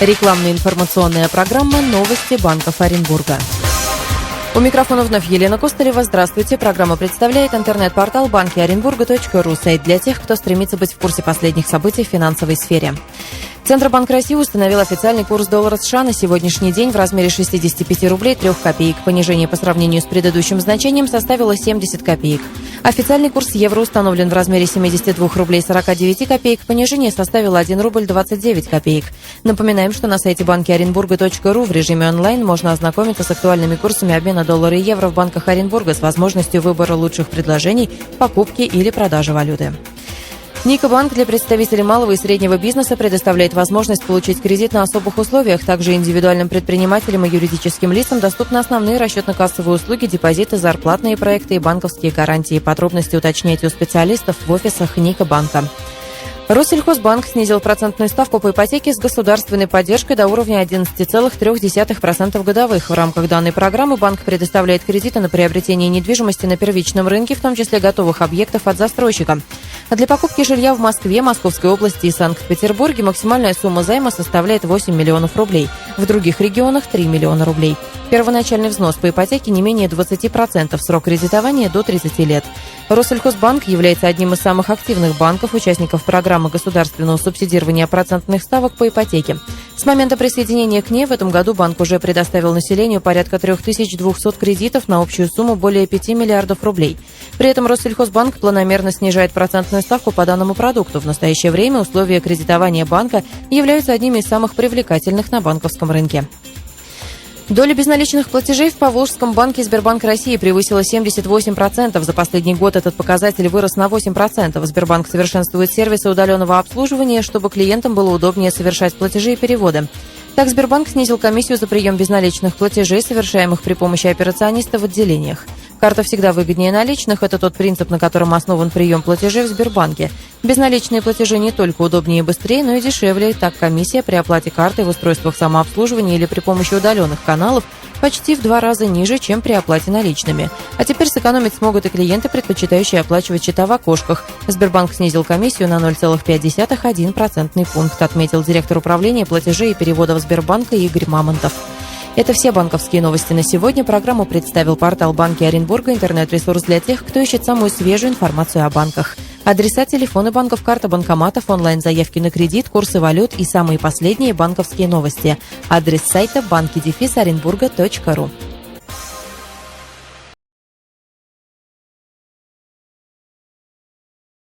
Рекламная информационная программа «Новости банков Оренбурга». У микрофона вновь Елена Костылева. Здравствуйте. Программа представляет интернет-портал банкиоренбурга.ру, сайт для тех, кто стремится быть в курсе последних событий в финансовой сфере. Центробанк России установил официальный курс доллара США на сегодняшний день в размере 65 рублей 3 копеек. Понижение по сравнению с предыдущим значением составило 70 копеек. Официальный курс евро установлен в размере 72 рублей 49 копеек. Понижение составило 1 рубль 29 копеек. Напоминаем, что на сайте банкиоренбурга.ру в режиме онлайн можно ознакомиться с актуальными курсами обмена доллара и евро в банках Оренбурга с возможностью выбора лучших предложений, покупки или продажи валюты. Ника Банк для представителей малого и среднего бизнеса предоставляет возможность получить кредит на особых условиях. Также индивидуальным предпринимателям и юридическим лицам доступны основные расчетно-кассовые услуги, депозиты, зарплатные проекты и банковские гарантии. Подробности уточняйте у специалистов в офисах Ника Банка. Россельхозбанк снизил процентную ставку по ипотеке с государственной поддержкой до уровня 11,3% годовых. В рамках данной программы банк предоставляет кредиты на приобретение недвижимости на первичном рынке, в том числе готовых объектов от застройщика. А для покупки жилья в Москве, Московской области и Санкт-Петербурге максимальная сумма займа составляет 8 миллионов рублей. В других регионах – 3 миллиона рублей. Первоначальный взнос по ипотеке не менее 20%, срок кредитования до 30 лет. Россельхозбанк является одним из самых активных банков, участников программы государственного субсидирования процентных ставок по ипотеке. С момента присоединения к ней в этом году банк уже предоставил населению порядка 3200 кредитов на общую сумму более 5 миллиардов рублей. При этом Россельхозбанк планомерно снижает процентную ставку по данному продукту. В настоящее время условия кредитования банка являются одними из самых привлекательных на банковском рынке. Доля безналичных платежей в Поволжском банке Сбербанк России превысила 78%. За последний год этот показатель вырос на 8%. Сбербанк совершенствует сервисы удаленного обслуживания, чтобы клиентам было удобнее совершать платежи и переводы. Так, Сбербанк снизил комиссию за прием безналичных платежей, совершаемых при помощи операциониста в отделениях. Карта всегда выгоднее наличных. Это тот принцип, на котором основан прием платежей в Сбербанке. Безналичные платежи не только удобнее и быстрее, но и дешевле. Так, комиссия при оплате картой в устройствах самообслуживания или при помощи удаленных каналов почти в 2 раза ниже, чем при оплате наличными. А теперь сэкономить смогут и клиенты, предпочитающие оплачивать счета в окошках. Сбербанк снизил комиссию на 0,5% пункт, отметил директор управления платежей и переводов Сбербанка Игорь Мамонтов. Это все банковские новости на сегодня. Программу представил портал Банки Оренбурга, интернет-ресурс для тех, кто ищет самую свежую информацию о банках. Адреса, телефоны банков, карта банкоматов, онлайн-заявки на кредит, курсы валют и самые последние банковские новости. Адрес сайта banki-orenburga.ru.